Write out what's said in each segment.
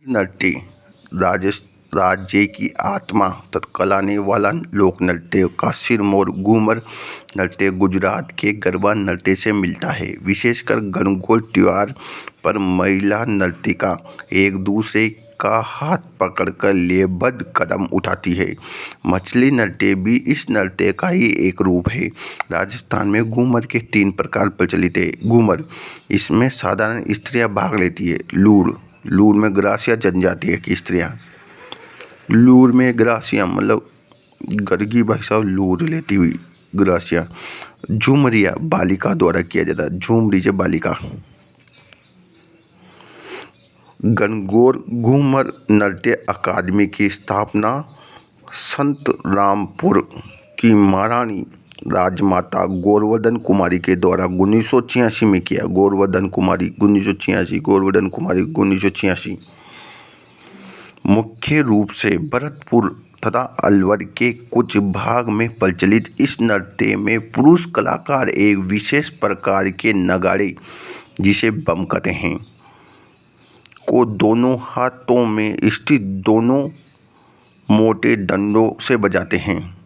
नृत्य राजस राज्य की आत्मा तत्कलाने वाला लोक नृत्य का सिरमौर घूमर नृत्य गुजरात के गरबा नृत्य से मिलता है। विशेषकर गणगौर त्योहार पर महिला नर्तिका एक दूसरे का हाथ पकड़कर लयबद्ध कदम उठाती है। मछली नृत्य भी इस नृत्य का ही एक रूप है। राजस्थान में घूमर के 3 प्रकार प्रचलित है। घूमर, इसमें साधारण स्त्रियां भाग लेती है। लूर में ग्रासिया जनजाति की स्त्रियां, लूर में ग्रासिया मतलब गर्गी भाई साहब लूर लेती हुई ग्रासिया। झुमरिया बालिका द्वारा किया जाता है। झूमरी से बालिका। गणगौर घूमर नृत्य अकादमी की स्थापना संत रामपुर की महारानी राजमाता गौरवर्धन कुमारी के द्वारा 1986 में किया। गौरवर्धन कुमारी 1986। मुख्य रूप से भरतपुर तथा अलवर के कुछ भाग में प्रचलित इस नृत्य में पुरुष कलाकार एक विशेष प्रकार के नगाड़े, जिसे बम कहते हैं, को दोनों हाथों में स्थित दोनों मोटे डंडों से बजाते हैं।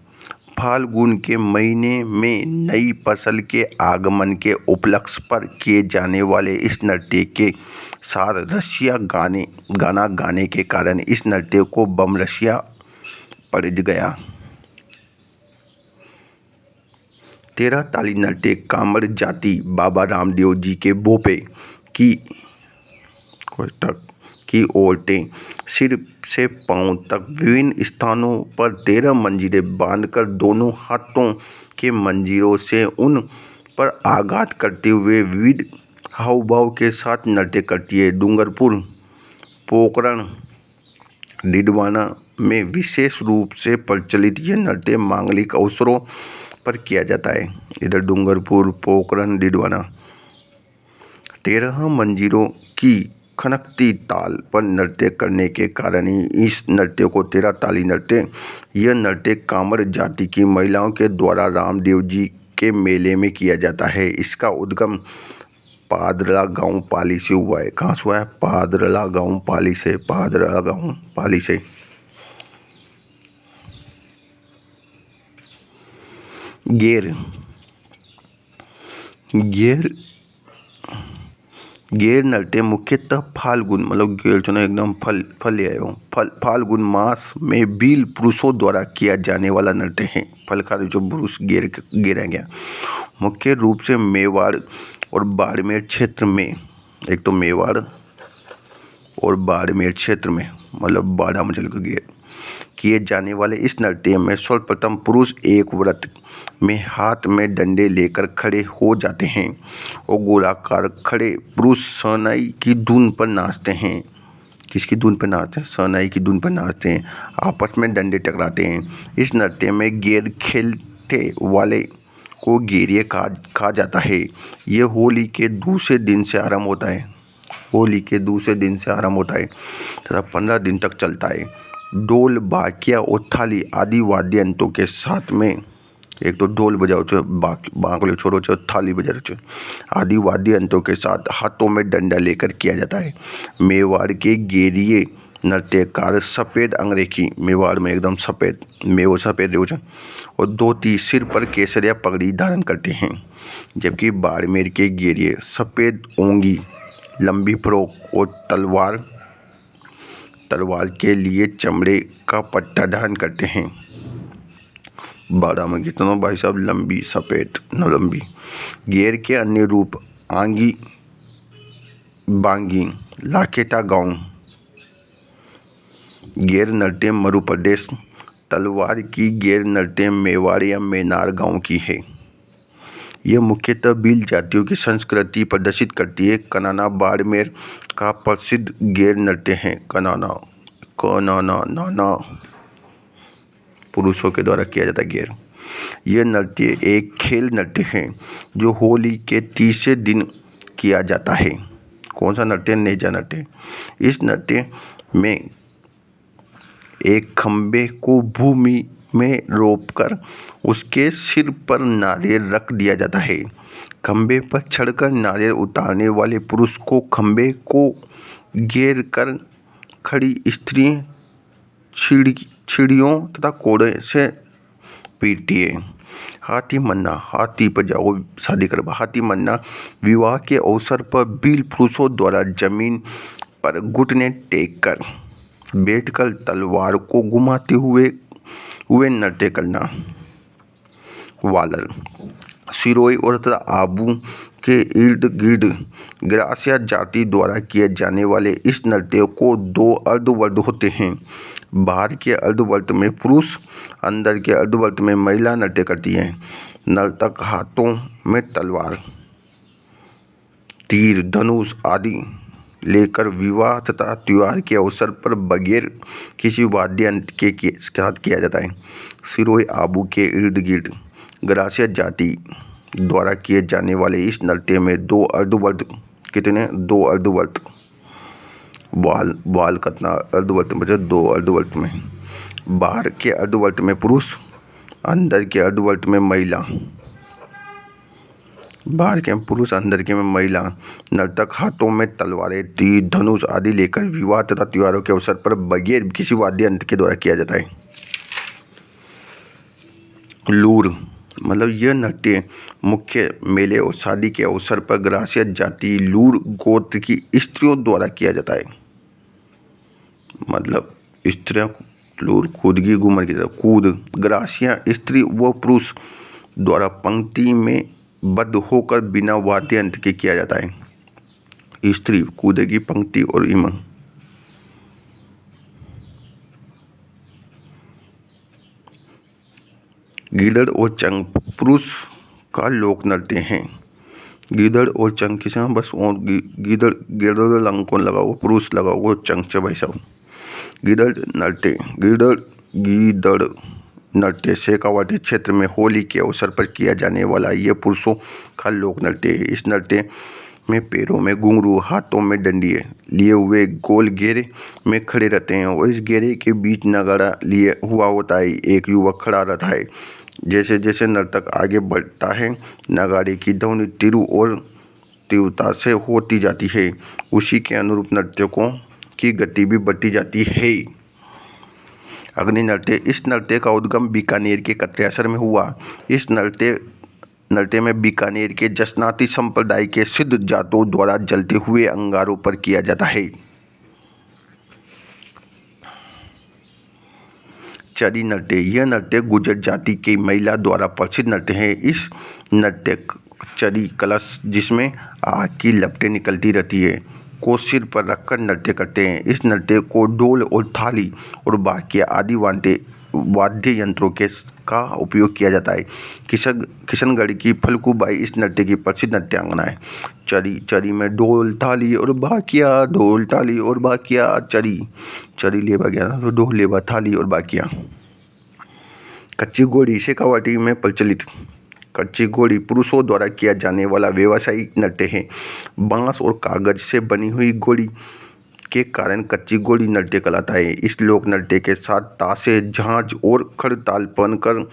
फाल्गुन के महीने में नई फसल के आगमन के उपलक्ष्य पर किए जाने वाले इस नृत्य के साथ रसिया गाना गाने के कारण इस नृत्य को बम रसिया पड़ गया। 13 ताली नृत्य कामड़ जाति बाबा रामदेव जी के भोपे की औरतें सिर से पांव तक विभिन्न स्थानों पर 13 मंजीरें बांधकर दोनों हाथों के मंजीरों से उन पर आघात करते हुए विविध हाव भाव के साथ नृत्य करती है। डूंगरपुर, पोखरण, डिडवाना में विशेष रूप से प्रचलित यह नृत्य मांगलिक अवसरों पर किया जाता है। इधर डूंगरपुर, पोखरण, डिडवाना 13 मंजीरों की खनकती ताल पर नृत्य करने के कारण ही इस नृत्य को 13 ताली नृत्य। यह नृत्य कामड़ जाति की महिलाओं के द्वारा रामदेव जी के मेले में किया जाता है। इसका उद्गम पादरला गांव पाली से हुआ है। कहाँ से हुआ है? पादरला गांव पाली से। पादरला गांव पाली से। गेर नृत्य मुख्यतः फाल्गुन मतलब गेर चुना एकदम फल ले आए हो फाल्गुन मास में बील पुरुषों द्वारा किया जाने वाला नृत्य है। फल का जो पुरुष गेरा गया। मुख्य रूप से मेवाड़ और बाड़मेर क्षेत्र में, एक तो मेवाड़ और बाड़मेर क्षेत्र में मतलब बाड़ा मंचल को गेर किए जाने वाले इस नृत्य में सर्वप्रथम पुरुष एक व्रत में हाथ में डंडे लेकर खड़े हो जाते हैं और गोलाकार खड़े पुरुष शहनाई की धुन पर नाचते हैं। किसकी धुन पर नाचते हैं? शहनाई की धुन पर नाचते हैं। आपस में डंडे टकराते हैं। इस नृत्य में गेर खेलते वाले को गेरिए कहा जाता है। यह होली के दूसरे दिन से आरंभ होता है। होली के दूसरे दिन से आरंभ होता है तथा 15 दिन तक चलता है। ढोल, बाकिया और थाली आदि वाद्य यंत्रों के साथ में, एक तो ढोल बजाओ छो, बांकले छोड़ो छो, थाली बजा छो, आदि वाद्य यंत्रों के साथ हाथों में डंडा लेकर किया जाता है। मेवाड़ के गेरिए नृत्यकार सफ़ेद अंगरेखी, मेवाड़ में एकदम सफ़ेद मेवो सफ़ेद और धोती, सिर पर केसरिया पगड़ी धारण करते हैं। जबकि बाड़मेर के गेरिए सफ़ेद ओंगी, लंबी फ्रॉक और तलवार के लिए चमड़े का पट्टा धारण करते हैं। बाड़ा में कितना भाई साहब लंबी सफ़ेद न लंबी। गेर के अन्य रूप आंगी, बांगी, लाखेटा गांव। गेर नृत्य मध्य प्रदेश। तलवार की गेर नृत्य मेवाड़ या मेनार गांव की है। यह मुख्यतः भील जातियों की संस्कृति प्रदर्शित करती है। कनाना बाड़मेर का प्रसिद्ध गेर नृत्य है। कनाना नाना पुरुषों के द्वारा किया जाता है गेर। यह नृत्य एक खेल नृत्य है जो होली के तीसरे दिन किया जाता है। कौन सा नृत्य? नेजा नृत्य। इस नृत्य में एक खंबे को भूमि में रोपकर उसके सिर पर नारियल रख दिया जाता है। खंबे पर चढ़कर नारियल उतारने वाले पुरुष को खंबे को घेर कर खड़ी स्त्री छिड़ियों तथा कोड़े से पीटिए। हाथी मन्ना, हाथी पर जाओ शादी करवा। हाथी मन्ना विवाह के अवसर पर बील पुरुषों द्वारा जमीन पर घुटने टेक कर बैठकर तलवार को घुमाते हुए नृत्य करना। वालर, सिरोही और तथा आबू के इर्द गिर्द ग्रासिया जाति द्वारा किए जाने वाले इस नृत्य को दो अर्धवर्ग होते हैं। बाहर के अर्धवर्ग में पुरुष, अंदर के अर्धवर्ग में महिला नृत्य करती है। नर्तक हाथों में तलवार, तीर, धनुष आदि लेकर विवाह तथा त्योहार के अवसर पर बगैर किसी वाद्य यंत्र के साथ किया जाता है। सिरोही आबू के इर्द गिर्द ग्रासिया जाति द्वारा किए जाने वाले इस नृत्य में दो अर्धवर्ग, कितने? दो अर्धवर्ग। वाल कितना अर्धवर्ग में? दो अर्धवर्ग में। बाहर के अर्धवर्ग में पुरुष, अंदर के अर्धवर्ग में महिला। बाहर के पुरुष, अंदर के में महिला। नर्तक हाथों में तलवारें, तीर, धनुष आदि लेकर विवाह तथा त्योहारों के अवसर पर बगैर किसी वाद्य यंत्र के द्वारा किया जाता है। लूर मतलब यह नृत्य मुख्य मेले और शादी के अवसर पर ग्रासिया जाति लूर गोत्र की स्त्रियों द्वारा किया जाता है। मतलब स्त्रियां लूर, कूदगी घूमर की तरह कूद। ग्रासिया स्त्री व पुरुष द्वारा पंक्ति में बद्ध होकर बिना वाद्य यंत्र के किया जाता है। स्त्री कूदेगी पंक्ति और इम। गीदड़ और चंग पुरुष का लोक नृत्य है। गीदड़ और चंग किसे? बस गीदड़ लंग कौन लगा हुआ? पुरुष लगा हुआ चंग से भाई साहब। गीदड़ नृत्य शेखावाटी क्षेत्र में होली के अवसर पर किया जाने वाला यह पुरुषों का लोक नृत्य है। इस नृत्य में पैरों में घुंघरू, हाथों में डंडिये लिए हुए गोल घेरे में खड़े रहते हैं और इस घेरे के बीच नगाड़ा लिए हुआ होता है। एक युवक खड़ा रहता है। जैसे जैसे नर्तक आगे बढ़ता है, नगाड़े की ध्वनि तीव्र और तीव्रता से होती जाती है। उसी के अनुरूप नर्तकों की गति भी बढ़ती जाती है। अग्नि नृत्य, इस नृत्य का उद्गम बीकानेर के कत्रेसर में हुआ। इस नृत्य में बीकानेर के जसनाती संप्रदाय के सिद्ध जातों द्वारा जलते हुए अंगारों पर किया जाता है। चरी नृत्य, यह नृत्य गुर्जर जाति की महिला द्वारा प्रसिद्ध नृत्य है। इस नृत्य चरी कलश, जिसमें आग की लपटें निकलती रहती है, को सिर पर रखकर नृत्य करते हैं। इस नृत्य को ढोल और थाली और बाकिया आदि वाद्य यंत्रों का उपयोग किया जाता है। किशनगढ़ की फलकूबाई इस नृत्य की प्रसिद्ध नृत्यांगना है। चरी में ढोल थाली और बाकिया, ढोल थाली और बाकिया। चरी लेबा गया तो ढोल लेबा थाली और बाकिया। कच्ची घोड़ी, शेखावाटी में प्रचलित कच्ची घोड़ी पुरुषों द्वारा किया जाने वाला व्यावसायिक नृत्य है। बांस और कागज से बनी हुई घोड़ी के कारण कच्ची घोड़ी नृत्य कहलाता है। इस लोक नृत्य के साथ ताशे, झांझ और खड़ताल पहनकर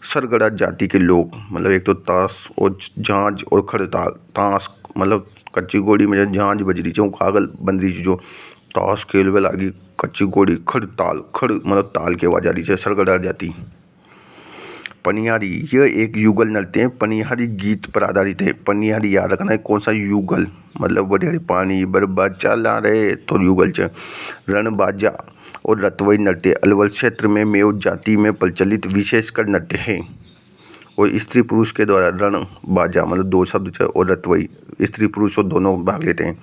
सरगड़ा जाति के लोग, मतलब एक तो ताश और झांझ और खड़ताल। ताश मतलब कच्ची घोड़ी में झांझ बजरी जो कागल बंदरी जो ताश खेलवे लागी। कच्ची घोड़ी खड़ताल, खड़ मतलब ताल के आवाज आ रही है, सरगड़ा जाति। पनियारी, यह एक युगल नृत्य है। पनियारी गीत पर आधारित है। पनियारी याद रखना है कौन सा? युगल, मतलब बढ़िया पानी बर्बाद चला रे तो युगल च। रणबाजा और रतवई नृत्य अलवर क्षेत्र में मेव जाति में प्रचलित विशेषकर नृत्य है और स्त्री पुरुष के द्वारा रण बाजा मतलब दो शब्द और रतवई स्त्री पुरुष और दोनों भाग लेते हैं।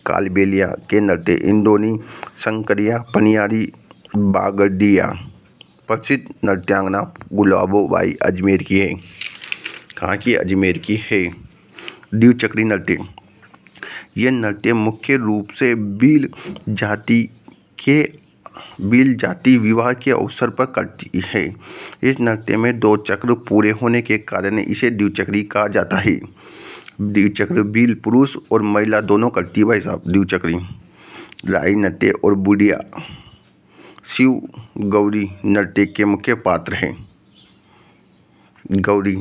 कालबेलिया के नृत्य इंदौनी, शंकरिया, पनियारी, बागडिया। प्रसिद्ध नृत्यांगना गुलाबोबाई अजमेर की है। कहाँ की? अजमेर की है। द्विचक्री नृत्य, यह नृत्य मुख्य रूप से भील जाति विवाह के अवसर पर करती है। इस नृत्य में दो चक्र पूरे होने के कारण इसे द्विचक्री कहा जाता है। द्विचक्र भील पुरुष और महिला दोनों करती है भाई साहब द्विचक्री। लाई नृत्य और बुढ़िया शिव गौरी नृत्य के मुख्य पात्र हैं। गौरी